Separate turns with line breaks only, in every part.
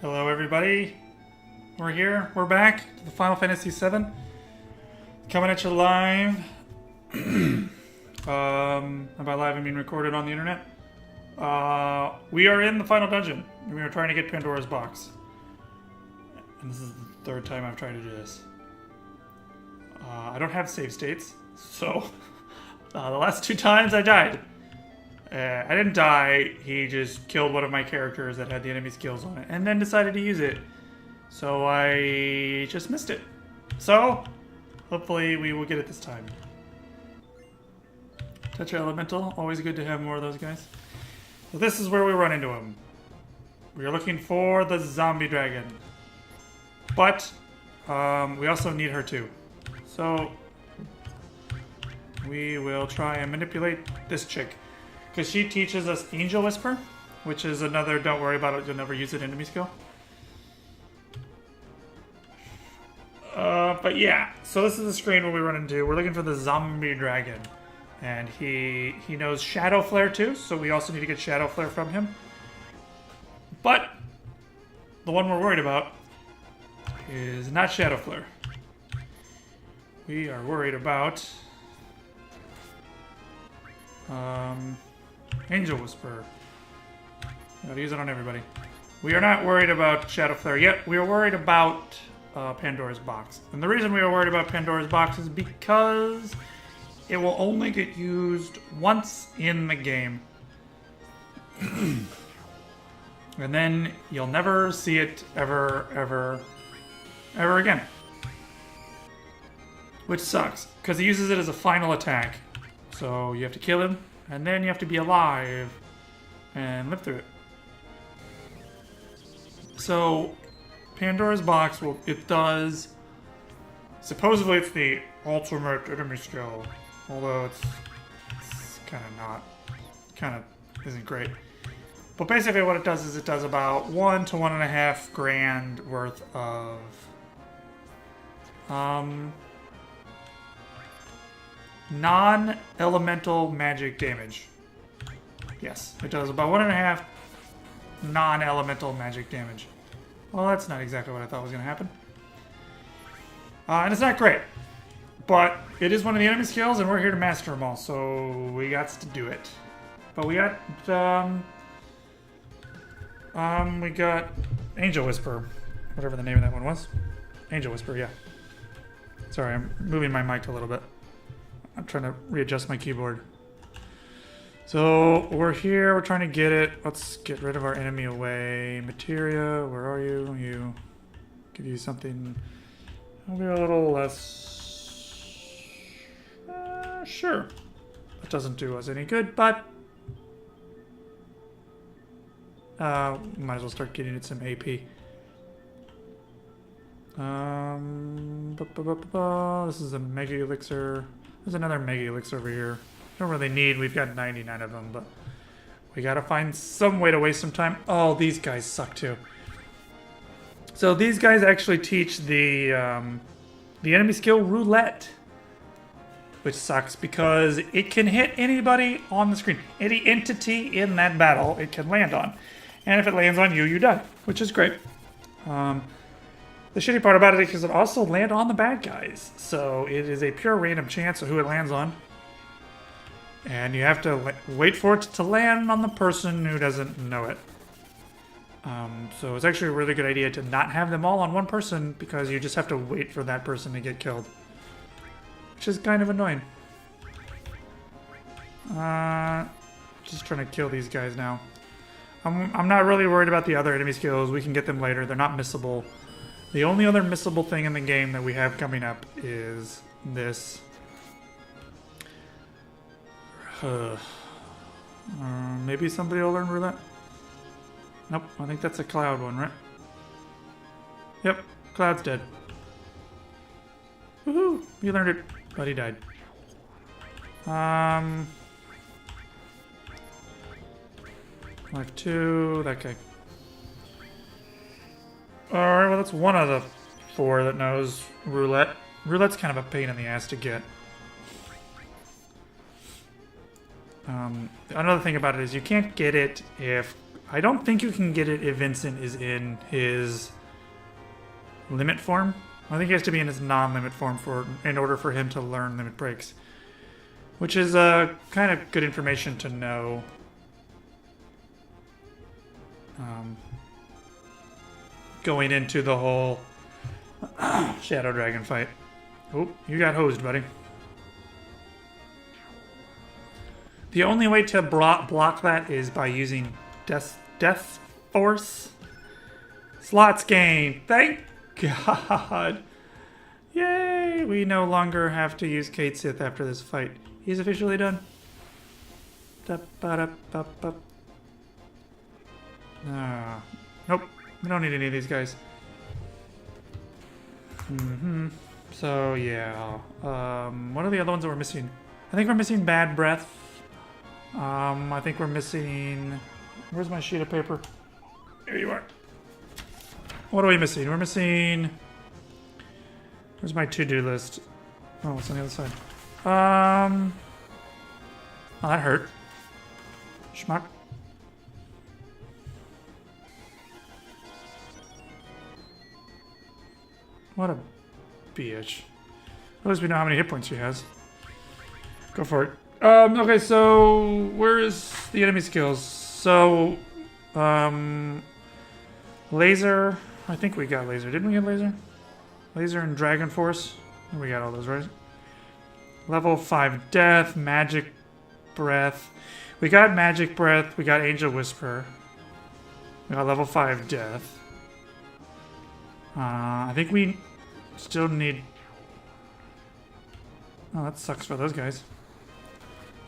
Hello everybody, we're here, we're back to the Final Fantasy VII, coming at you live, and by live I mean recorded on the internet. We are in the final dungeon, and we are trying to get Pandora's box, and this is the third time I've tried to do this. I don't have save states, so the last two times I died. I didn't die, he just killed one of my characters that had the enemy skills on it, and then decided to use it. So I just missed it. So, hopefully we will get it this time. Tetra Elemental, always good to have more of those guys. So this is where we run into him. We are looking for the zombie dragon. But, we also need her too. So, we will try and manipulate this chick. Because she teaches us Angel Whisper, which is another don't worry about it, you'll never use it enemy skill. But yeah, so this is the screen where we run into. We're looking for the zombie dragon. And he knows Shadow Flare too, so we also need to get Shadow Flare from him. But the one we're worried about is not Shadow Flare. We are worried about Angel Whisper. Gotta use it on everybody. We are not worried about Shadow Flare yet. We are worried about Pandora's box. And the reason we are worried about Pandora's box is because it will only get used once in the game. And then you'll never see it ever again. Which sucks, because he uses it as a final attack. So you have to kill him, and then you have to be alive and live through it. So Pandora's box, it does, supposedly it's the ultimate enemy skill, although it's kind of not, kind of isn't great. But basically what it does is it does about 1 to 1.5 grand worth of non-elemental magic damage. Yes, it does about 1.5 non-elemental magic damage. Well, that's not exactly what I thought was going to happen. And it's not great. But it is one of the enemy skills, and we're here to master them all, so we got to do it. But we got Angel Whisper, whatever the name of that one was. Angel Whisper, yeah. Sorry, I'm moving my mic a little bit. I'm trying to readjust my keyboard. So we're here, we're trying to get it. Let's get rid of our enemy away. Materia, where are you? You give you something. I'll be a little less. Sure. That doesn't do us any good, but might as well start getting it some AP. This is a Mega Elixir. There's another Mega Elixir over here. Don't really need, we've got 99 of them, but we gotta find some way to waste some time. Oh, these guys suck too. So these guys actually teach the enemy skill Roulette, which sucks because it can hit anybody on the screen. Any entity in that battle it can land on. And if it lands on you, you die, which is great. The shitty part about it is because it also lands on the bad guys. So it is a pure random chance of who it lands on. And you have to wait for it to land on the person who doesn't know it. So it's actually a really good idea to not have them all on one person because you just have to wait for that person to get killed. Which is kind of annoying. Just trying to kill these guys now. I'm not really worried about the other enemy skills. We can get them later. They're not missable. The only other missable thing in the game that we have coming up is this. Maybe somebody will learn roulette? Nope, I think that's a Cloud one, right? Yep, Cloud's dead. Woohoo! He learned it, but he died. Life 2, that guy. Alright, well that's one of the 4 that knows roulette. Roulette's kind of a pain in the ass to get. Another thing about it is you can't get it if I don't think you can get it if Vincent is in his limit form. I think he has to be in his non-limit form in order for him to learn limit breaks. Which is kind of good information to know. Going into the whole Shadow Dragon fight. Oh, you got hosed, buddy. The only way to block that is by using Death Force. Slots gained. Thank God. Yay! We no longer have to use Kate Sith after this fight. He's officially done. Nope. We don't need any of these guys. So, yeah. What are the other ones that we're missing? I think we're missing Bad Breath. I think we're missing... Where's my sheet of paper? Here you are. What are we missing? We're missing... Where's my to-do list? Oh, what's on the other side? Oh, that hurt. Schmuck. What a bitch. At least we know how many hit points she has. Go for it. Okay, so where is the enemy skills? So, laser. I think we got laser. Didn't we get laser? Laser and Dragon Force. We got all those, right? Level 5 Death, Magic Breath. We got Magic Breath. We got Angel Whisper. We got level 5 Death. I think we still need... Oh, that sucks for those guys.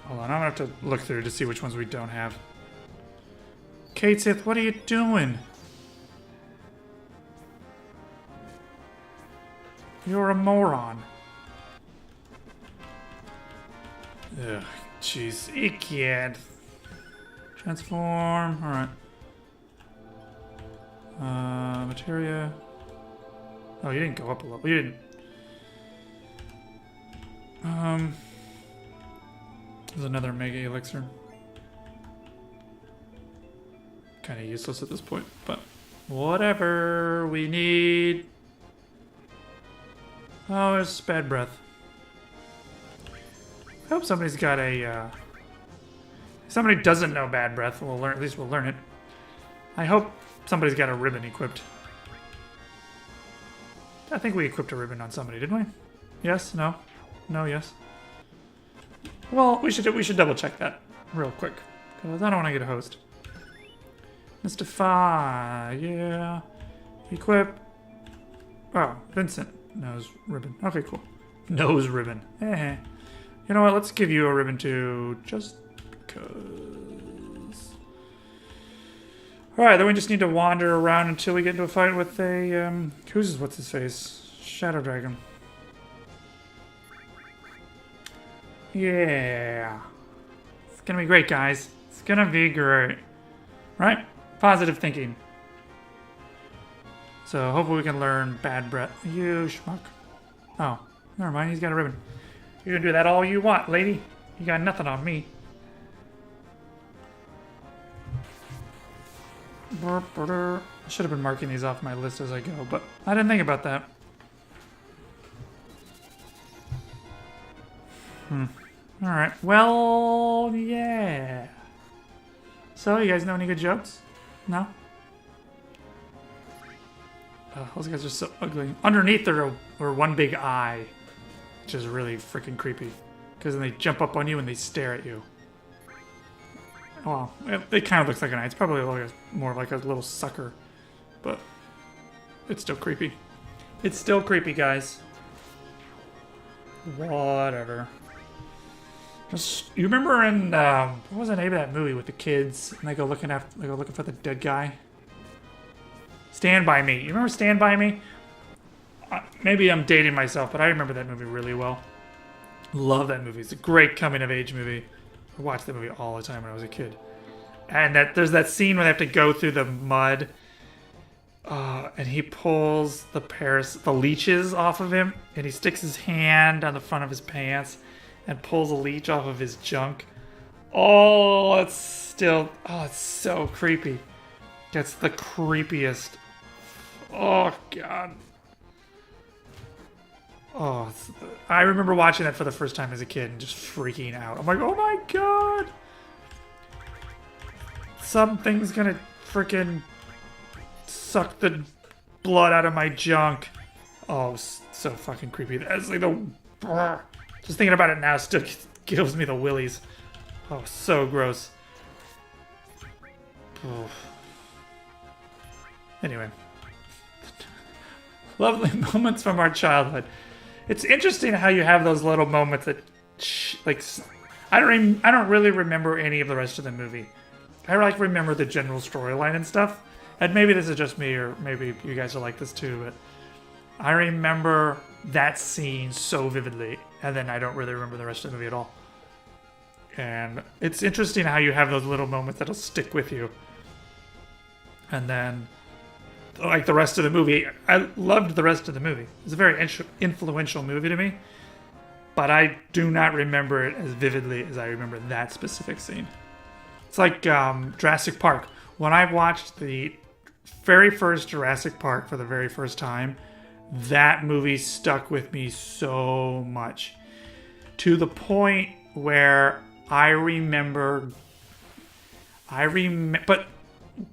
Hold on, I'm gonna have to look through to see which ones we don't have. Kate Sith, what are you doing? You're a moron. Ugh, jeez, he can't. Transform, alright. Materia. Oh, you didn't go up a level. You didn't. There's another Mega Elixir. Kind of useless at this point, but whatever. We need... Oh, it's Bad Breath. I hope somebody's got a... Somebody doesn't know Bad Breath. We'll learn. At least we'll learn it. I hope somebody's got a ribbon equipped. I think we equipped a ribbon on somebody, didn't we? Yes? No? No? Yes? Well, we should double check that real quick, because I don't want to get a host. Mystify, yeah. Equip. Oh, Vincent. Nose ribbon. Okay, cool. Nose ribbon. Eh. You know what? Let's give you a ribbon too, just because. Alright, then we just need to wander around until we get into a fight with a, what's his face? Shadow Dragon. Yeah. It's gonna be great, guys. It's gonna be great. Right? Positive thinking. So hopefully we can learn Bad Breath. You schmuck. Oh, never mind. He's got a ribbon. You can do that all you want, lady. You got nothing on me. I should have been marking these off my list as I go, but I didn't think about that. Alright, well, yeah. So, you guys know any good jokes? No? Oh, those guys are so ugly. Underneath there are one big eye, which is really freaking creepy. Because then they jump up on you and they stare at you. Well, it kind of looks like an eye. It's probably like more like a little sucker. But it's still creepy. It's still creepy, guys. Whatever. You remember in what was the name of that movie with the kids and they go looking for the dead guy? Stand By Me. You remember Stand By Me? Maybe I'm dating myself, but I remember that movie really well. Love that movie. It's a great coming of age movie. I watched that movie all the time when I was a kid. And there's that scene where they have to go through the mud, and he pulls the leeches off of him, and he sticks his hand on the front of his pants and pulls a leech off of his junk. Oh, it's so creepy. That's the creepiest. Oh, God. Oh, I remember watching that for the first time as a kid and just freaking out. I'm like, oh my God. Something's gonna freaking suck the blood out of my junk. Oh, so fucking creepy. That's like the... Just thinking about it now still gives me the willies. Oh, so gross. Oh. Anyway. Lovely moments from our childhood. It's interesting how you have those little moments that, like, I don't really remember any of the rest of the movie. I like remember the general storyline and stuff. And maybe this is just me, or maybe you guys are like this too, but I remember that scene so vividly, and then I don't really remember the rest of the movie at all. And it's interesting how you have those little moments that'll stick with you. And then, like the rest of the movie, I loved the rest of the movie. It's a very influential movie to me, but I do not remember it as vividly as I remember that specific scene. It's like Jurassic Park. When I watched the very first Jurassic Park for the very first time, that movie stuck with me so much. To the point where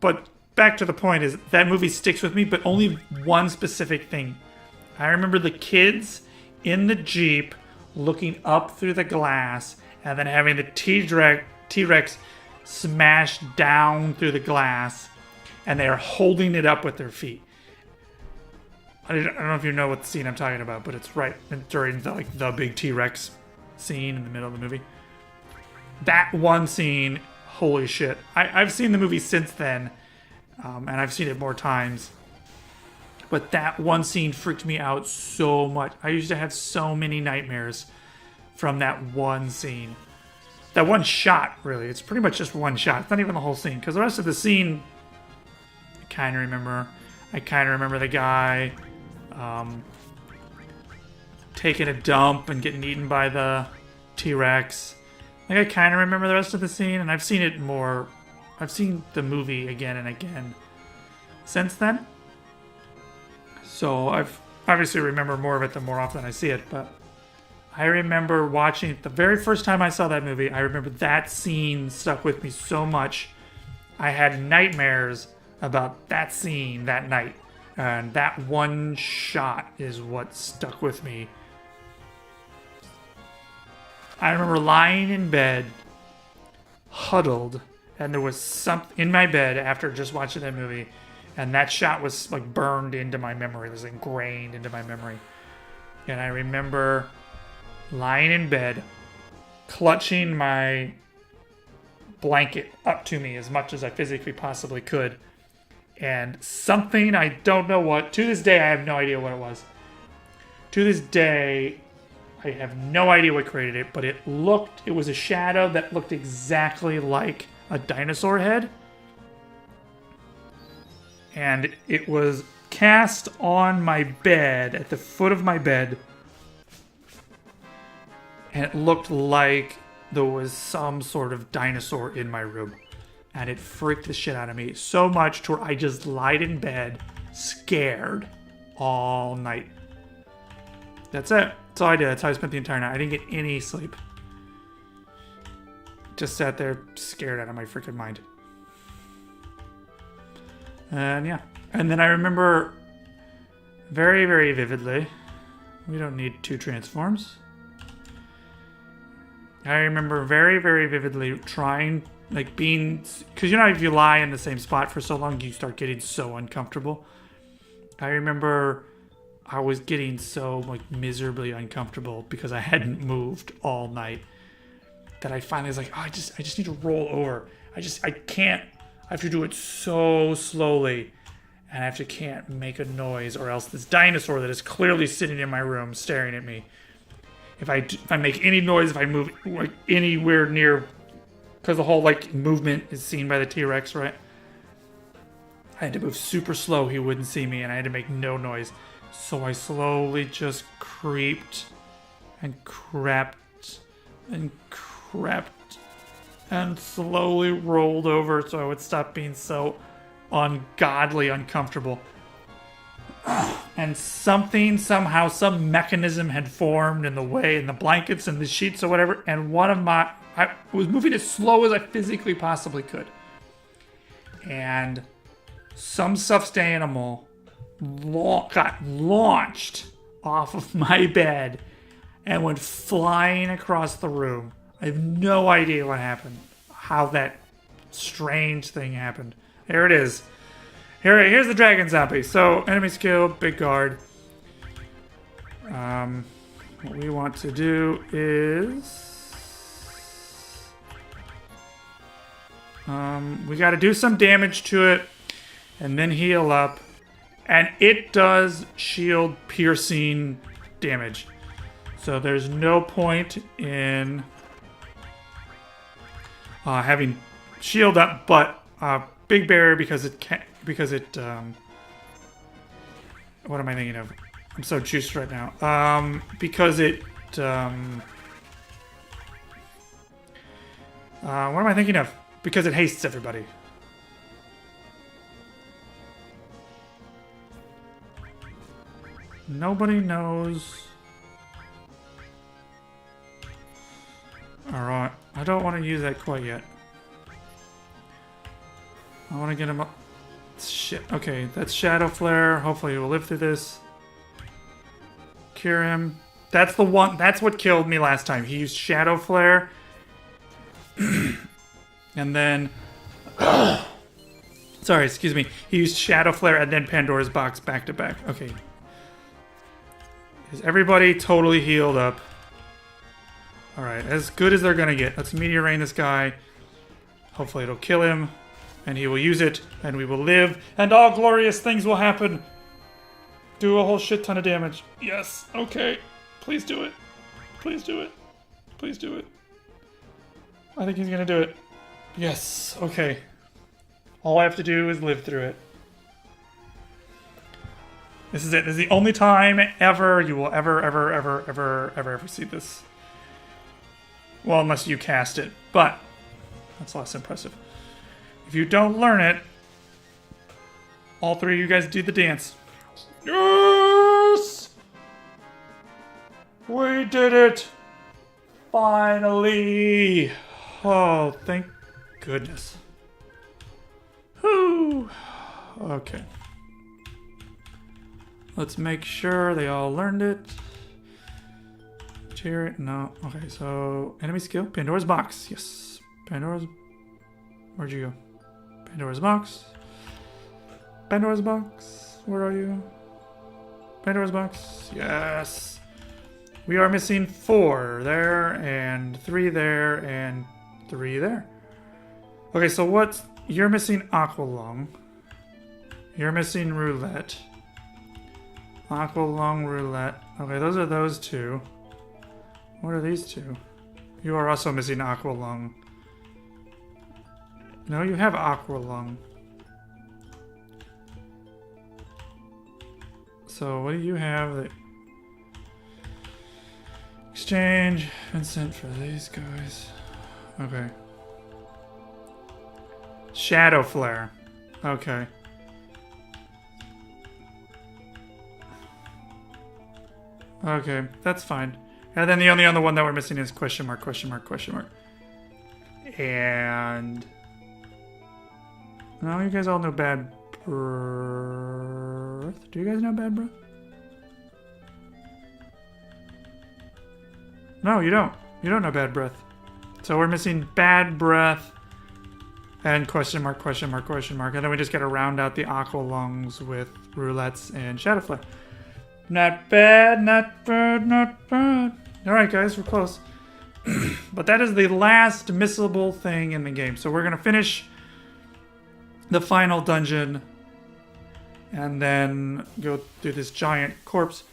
but back to the point is that movie sticks with me, but only one specific thing. I remember the kids in the Jeep looking up through the glass and then having the T-Rex smash down through the glass, and they are holding it up with their feet. I don't know if you know what scene I'm talking about, but it's right during the big T-Rex scene in the middle of the movie. That one scene, holy shit. I've seen the movie since then, and I've seen it more times. But that one scene freaked me out so much. I used to have so many nightmares from that one scene. That one shot, really. It's pretty much just one shot. It's not even the whole scene. Because the rest of the scene, I kind of remember. I kind of remember the guy taking a dump and getting eaten by the T-Rex. Like, I kind of remember the rest of the scene, and I've seen it more. I've seen the movie again and again since then. So I've obviously remember more of it the more often I see it, but I remember watching it the very first time I saw that movie. I remember that scene stuck with me so much. I had nightmares about that scene that night. And that one shot is what stuck with me. I remember lying in bed, huddled, and there was something in my bed after just watching that movie, and that shot was like burned into my memory. It was ingrained into my memory. And I remember lying in bed, clutching my blanket up to me as much as I physically possibly could. And something, I don't know what, to this day I have no idea what it was. To this day, I have no idea what created it, but it was a shadow that looked exactly like a dinosaur head. And it was cast on my bed, at the foot of my bed. And it looked like there was some sort of dinosaur in my room. And it freaked the shit out of me so much to where I just lied in bed, scared, all night. That's it. That's all I did. That's how I spent the entire night. I didn't get any sleep. Just sat there, scared out of my freaking mind. And yeah. And then I remember very, very vividly, we don't need 2 transforms. I remember very, very vividly trying, like being, because you know if you lie in the same spot for so long, you start getting so uncomfortable. I remember I was getting so like miserably uncomfortable because I hadn't moved all night that I finally was like, oh, I just need to roll over. I can't. I have to do it so slowly, and I can't make a noise, or else this dinosaur that is clearly sitting in my room staring at me. If I make any noise, if I move like anywhere near, because the whole like movement is seen by the T-Rex, right? I had to move super slow. He wouldn't see me, and I had to make no noise. So I slowly just creeped and crept and crept and slowly rolled over so I would stop being so ungodly uncomfortable. And something, somehow, some mechanism had formed in the way, in the blankets and the sheets or whatever, and I was moving as slow as I physically possibly could. And some stuffed animal got launched off of my bed and went flying across the room. I have no idea what happened, how that strange thing happened. There it is. Here's the dragon zombie. So, enemy skill, big guard. What we want to do is... we got to do some damage to it and then heal up. And it does shield piercing damage. So there's no point in having shield up, but big barrier because it what am I thinking of? I'm so juiced right now. Because it what am I thinking of? Because it hastes everybody. Nobody knows. Alright, I don't want to use that quite yet. I want to get him up. Shit, okay, that's Shadow Flare. Hopefully we'll live through this. Cure him. That's the one, that's what killed me last time. He used Shadow Flare. And then... sorry, excuse me. He used Shadow Flare and then Pandora's Box back to back. Okay. Is everybody totally healed up? Alright, as good as they're gonna get. Let's Meteor Rain this guy. Hopefully it'll kill him. And he will use it. And we will live. And all glorious things will happen. Do a whole shit ton of damage. Yes, okay. Please do it. Please do it. Please do it. I think he's gonna do it. Yes, okay. All I have to do is live through it. This is it. This is the only time ever you will ever see this. Well, unless you cast it. But that's less impressive. If you don't learn it, all three of you guys do the dance. Yes! We did it! Finally! Oh, thank goodness. Whew. Okay. Let's make sure they all learned it. Cheer, no. Okay, so enemy skill, Pandora's Box. Yes. Pandora's... Where'd you go? Pandora's Box. Pandora's Box. Where are you? Pandora's Box. Yes. We are missing 4 there, and 3 there, and 3 there. Okay, so what's... You're missing Aqualung. You're missing Roulette. Aqualung, Roulette. Okay, those are those 2. What are these 2? You are also missing Aqualung. No, you have Aqualung. So what do you have that... Exchange Vincent for these guys. Okay. Shadow Flare. Okay. Okay, that's fine. And then the only other one that we're missing is question mark, question mark, question mark. And... No, you guys all know Bad Breath. Do you guys know Bad Breath? No, you don't. You don't know Bad Breath. So we're missing Bad Breath and question mark, question mark, question mark. And then we just gotta round out the Aqualungs with Roulettes and Shadow Flare. Not bad, not bad, not bad. Alright guys, we're close. But that is the last missable thing in the game. So we're gonna finish the final dungeon and then go through this giant corpse.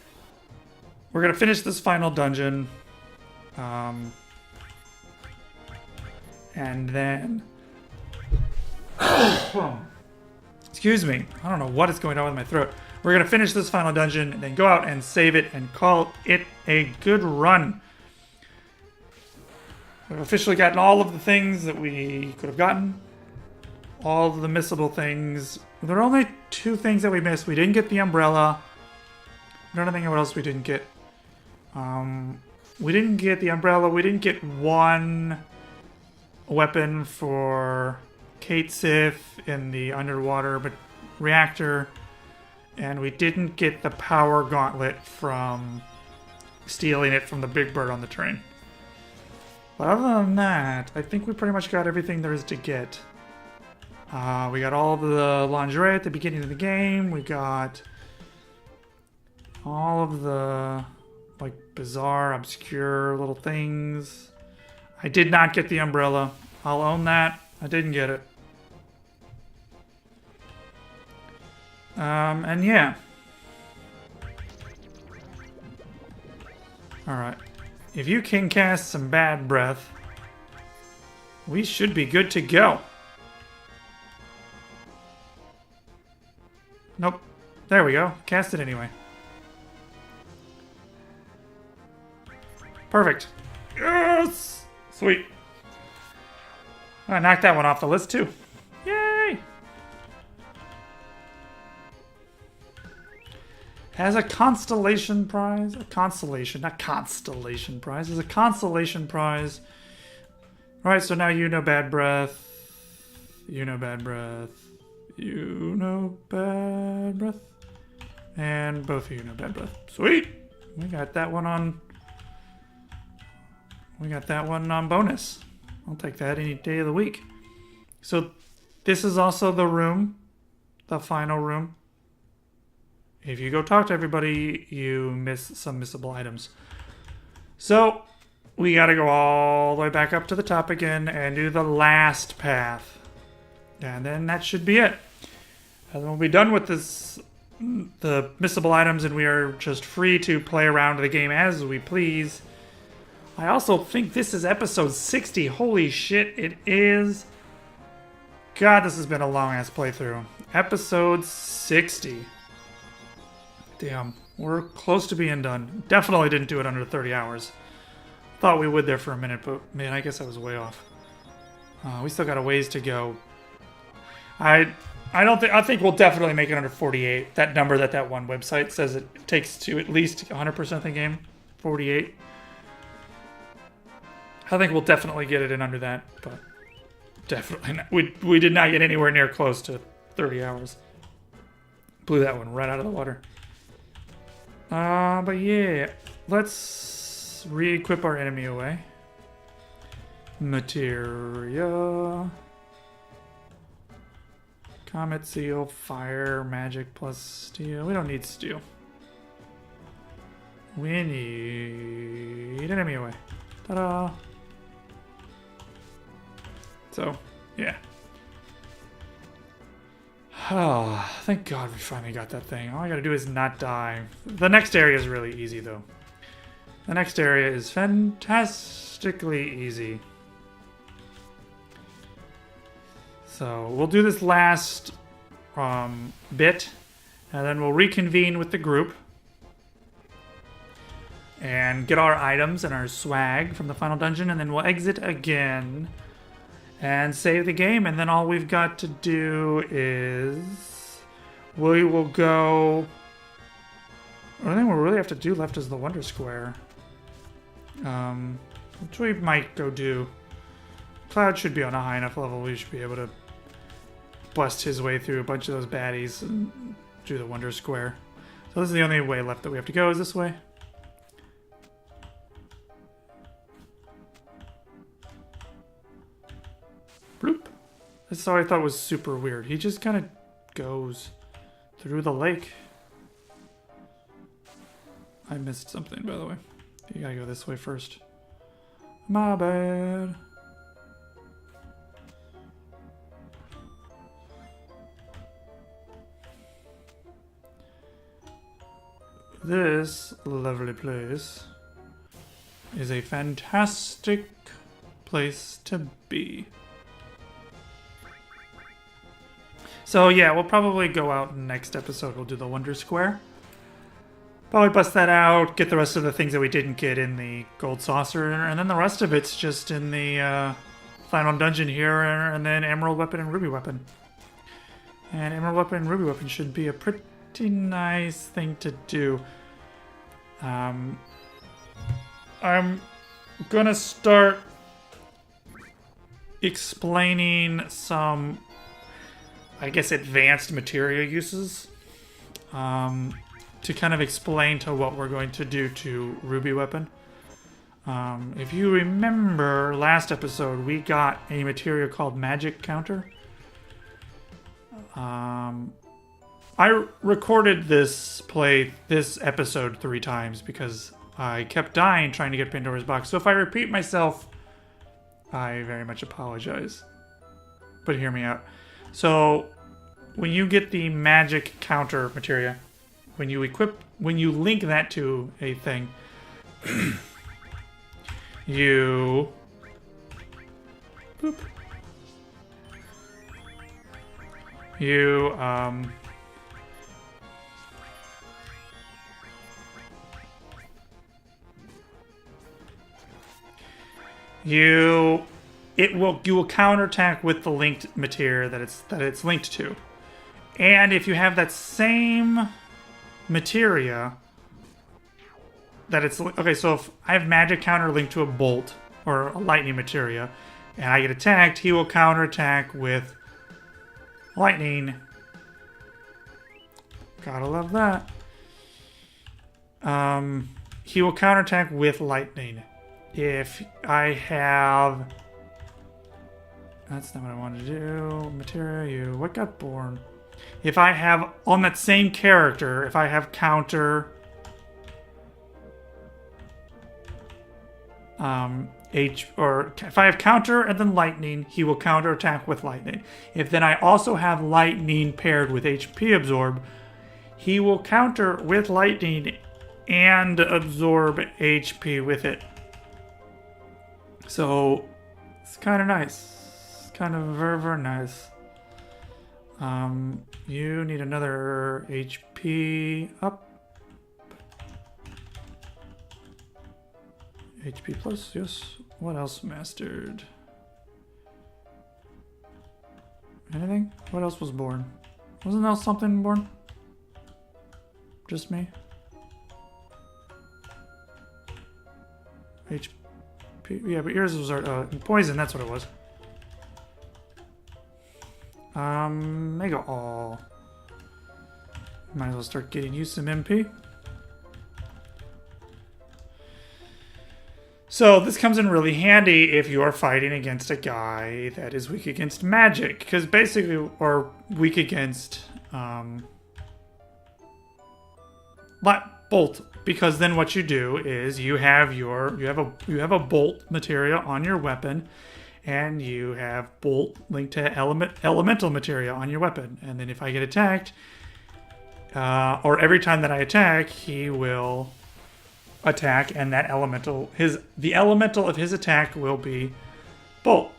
We're gonna finish this final dungeon. And then... Excuse me. I don't know what is going on with my throat. We're going to finish this final dungeon and then go out and save it and call it a good run. We've officially gotten all of the things that we could have gotten. all of the missable things. There are only 2 things that we missed. We didn't get the umbrella. I don't think what else we didn't get. We didn't get the umbrella. We didn't get 1 weapon for Kate Sith in the underwater reactor. And we didn't get the power gauntlet from stealing it from the big bird on the train. But other than that, I think we pretty much got everything there is to get. We got all of the lingerie at the beginning of the game. We got all of the like bizarre, obscure little things. I did not get the umbrella. I'll own that. I didn't get it. And yeah. Alright. If you can cast some bad breath, we should be good to go. Nope. There we go. Cast it anyway. Perfect. Yes! Sweet. I knocked that one off the list too. Yay! Has a constellation prize. A constellation, not constellation prize. Is a constellation prize. Alright, so now you know bad breath. You know bad breath. You know bad breath. And both of you know bad breath. Sweet! We got that one on. We got that one on bonus. I'll take that any day of the week. So this is also the room. The final room. If you go talk to everybody, you miss some missable items. So we gotta go all the way back up to the top again and do the last path. And then that should be it. And then we'll be done with this, the missable items, and we are just free to play around the game as we please. I also think this is episode 60. Holy shit, it is. God, this has been a long-ass playthrough. Episode 60. Damn, we're close to being done. Definitely didn't do it under 30 hours. Thought we would there for a minute, but man, I guess I was way off. We still got a ways to go. I think we'll definitely make it under 48. That number that one website says it takes to at least 100% the game. 48. I think we'll definitely get it in under that, but definitely not. We did not get anywhere near close to 30 hours. Blew that one right out of the water. But yeah, let's re-equip our enemy away. Materia. Comet Seal, Fire, Magic plus Steel. We don't need Steel. We need enemy away. Ta-da! So, yeah. Oh, thank God we finally got that thing. All I gotta do is not die. The next area is really easy, though. The next area is fantastically easy. So, we'll do this last bit, and then we'll reconvene with the group. And get our items and our swag from the final dungeon, and then we'll exit again. And save the game, and then all we've got to do is we will go. The only thing we really have to do left is the Wonder Square, which we might go do. Cloud should be on a high enough level. We should be able to bust his way through a bunch of those baddies and do the Wonder Square. So this is the only way left that we have to go. Is this way? Bloop. That's all I thought was super weird. He just kind of goes through the lake. I missed something, by the way. You gotta go this way first. My bad. This lovely place is a fantastic place to be. So yeah, we'll probably go out in the next episode. We'll do the Wonder Square. Probably bust that out, get the rest of the things that we didn't get in the Gold Saucer, and then the rest of it's just in the final dungeon here, and then Emerald Weapon and Ruby Weapon. And Emerald Weapon and Ruby Weapon should be a pretty nice thing to do. I'm gonna start explaining some, I guess, advanced materia uses to kind of explain to what we're going to do to Ruby Weapon. If you remember last episode, we got a materia called Magic Counter. I recorded this episode 3 times because I kept dying trying to get Pandora's box. So if I repeat myself, I very much apologize. But hear me out. So when you get the Magic Counter materia, when you link that to a thing, you boop. You will counterattack with the linked materia that it's linked to. And if you have that same materia that it's okay, so if I have magic counter linked to a bolt or a lightning materia and I get attacked, he will counterattack with lightning. Gotta love that. He will counterattack with lightning. If I have... That's not what I wanted to do. Materia, what got born? If I have, on that same character, if I have counter... if I have counter and then lightning, he will counterattack with lightning. If then I also have lightning paired with HP absorb, he will counter with lightning and absorb HP with it. So it's kind of nice. It's kind of very, very nice. You need another HP up. HP plus, yes. What else mastered? Anything? What else was born? Wasn't there something born? Just me? HP. Yeah, but yours was poison, that's what it was. Mega All. Might as well start getting you some MP. So this comes in really handy if you're fighting against a guy that is weak against magic, because basically, or weak against bolt. Because then what you do is you have a bolt materia on your weapon, and you have bolt linked to elemental materia on your weapon. And then if I get attacked, or every time that I attack, he will attack, and that the elemental of his attack will be bolt.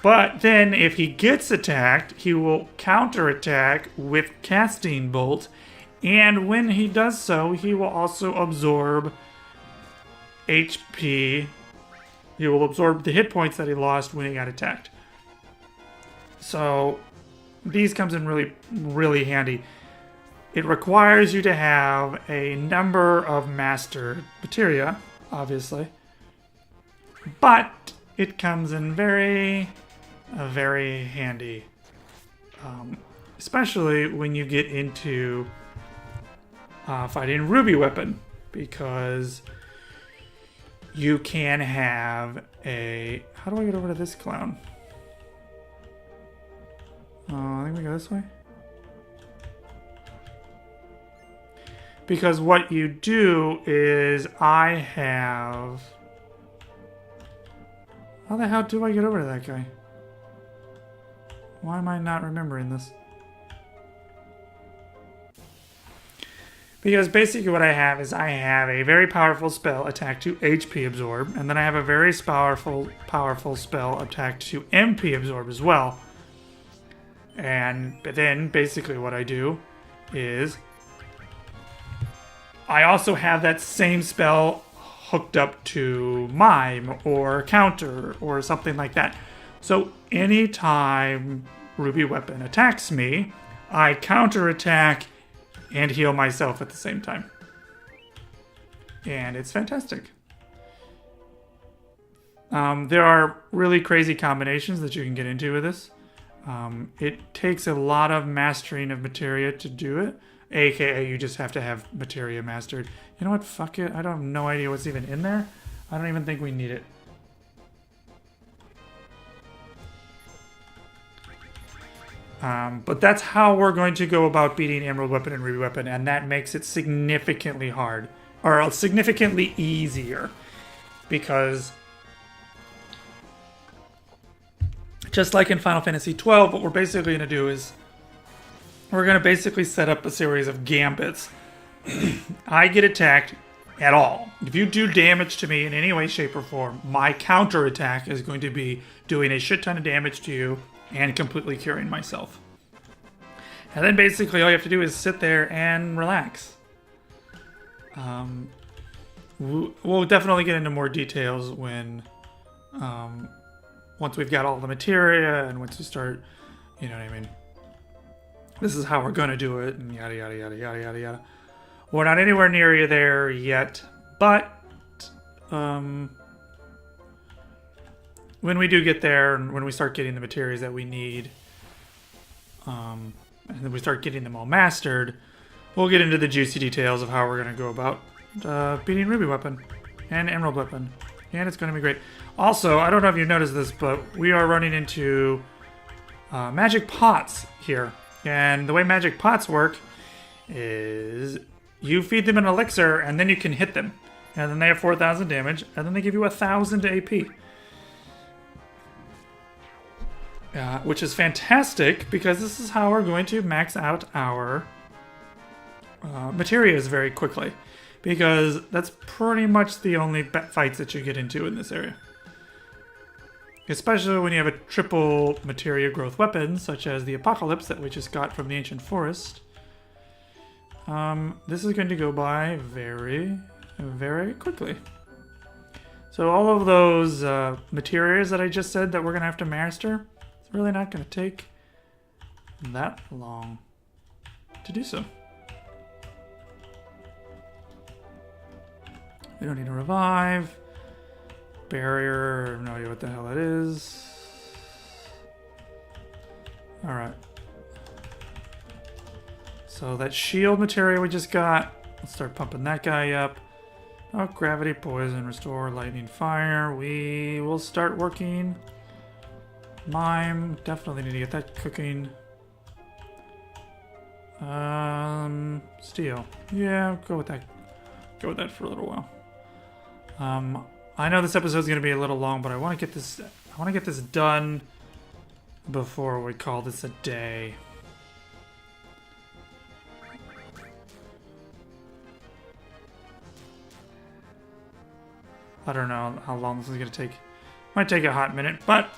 But then if he gets attacked, he will counterattack with casting bolt, and when he does so, he will also absorb HP. He will absorb the hit points that he lost when he got attacked. So these comes in really, really handy. It requires you to have a number of mastered materia, obviously. But it comes in very, very handy. Especially when you get into fighting Ruby Weapon. Because you can have a... How do I get over to this clown? I think we go this way. Because what you do is I have... How the hell do I get over to that guy? Why am I not remembering this? Because basically what I have is I have a very powerful spell attack to HP absorb, and then I have a very powerful spell attack to MP absorb as well. But then basically what I do is I also have that same spell hooked up to mime or counter or something like that. So anytime Ruby Weapon attacks me, I counterattack and heal myself at the same time. And it's fantastic. There are really crazy combinations that you can get into with this. It takes a lot of mastering of Materia to do it. AKA, you just have to have Materia mastered. You know what? Fuck it. I don't have no idea what's even in there. I don't even think we need it. But that's how we're going to go about beating Emerald Weapon and Ruby Weapon, and that makes it significantly hard. Or significantly easier. Because just like in Final Fantasy XII, what we're basically going to do is we're going to basically set up a series of gambits. I get attacked at all. If you do damage to me in any way, shape, or form, my counterattack is going to be doing a shit ton of damage to you and completely curing myself. And then basically all you have to do is sit there and relax. We'll definitely get into more details when once we've got all the materia and once we start, you know what I mean. This is how we're going to do it, and yada, yada, yada, yada, yada, yada. We're not anywhere near you there yet, but when we do get there, and when we start getting the materials that we need, and then we start getting them all mastered, we'll get into the juicy details of how we're going to go about beating Ruby Weapon and Emerald Weapon, and it's going to be great. Also, I don't know if you've noticed this, but we are running into magic pots here. And the way magic pots work is you feed them an elixir and then you can hit them. And then they have 4,000 damage and then they give you 1,000 AP. Which is fantastic because this is how we're going to max out our materials very quickly. Because that's pretty much the only fights that you get into in this area. Especially when you have a triple materia growth weapon, such as the Apocalypse that we just got from the Ancient Forest. This is going to go by very, very quickly. So all of those materials that I just said that we're going to have to master, it's really not going to take that long to do so. We don't need to revive. Barrier, I have no idea what the hell that is. Alright. So that shield materia we just got, let's start pumping that guy up. Oh, gravity, poison, restore, lightning, fire. We will start working. Mime, definitely need to get that cooking. Steel. Yeah, go with that. Go with that for a little while. I know this episode's going to be a little long, but I want to get this. I want to get this done before we call this a day. I don't know how long this is going to take. Might take a hot minute, but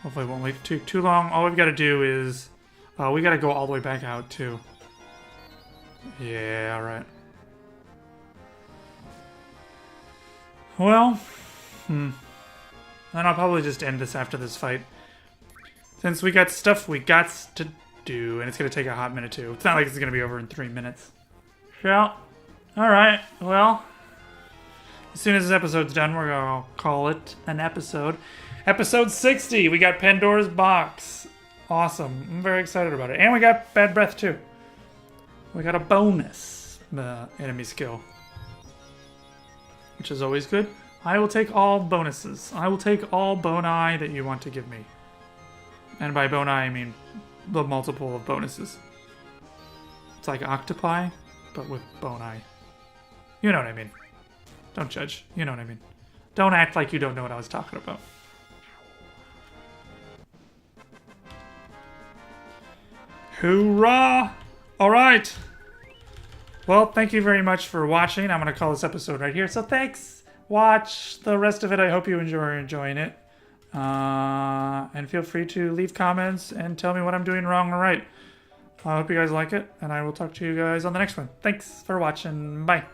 hopefully it won't take too long. All we've got to do is we got to go all the way back out too. Yeah, all right. Well, then I'll probably just end this after this fight. Since we got stuff we got to do, and it's going to take a hot minute too. It's not like it's going to be over in 3 minutes. Yeah. Alright, well, as soon as this episode's done, we're going to call it an episode. Episode 60, we got Pandora's Box. Awesome. I'm very excited about it. And we got Bad Breath too. We got a bonus enemy skill, which is always good. I will take all bonuses. I will take all boni that you want to give me. And by boni, I mean the multiple of bonuses. It's like octopi, but with boni. You know what I mean. Don't judge. You know what I mean. Don't act like you don't know what I was talking about. Hoorah! Alright. Well, thank you very much for watching. I'm going to call this episode right here. So thanks. Watch the rest of it. I hope you are enjoying it. And feel free to leave comments and tell me what I'm doing wrong or right. I hope you guys like it, and I will talk to you guys on the next one. Thanks for watching. Bye.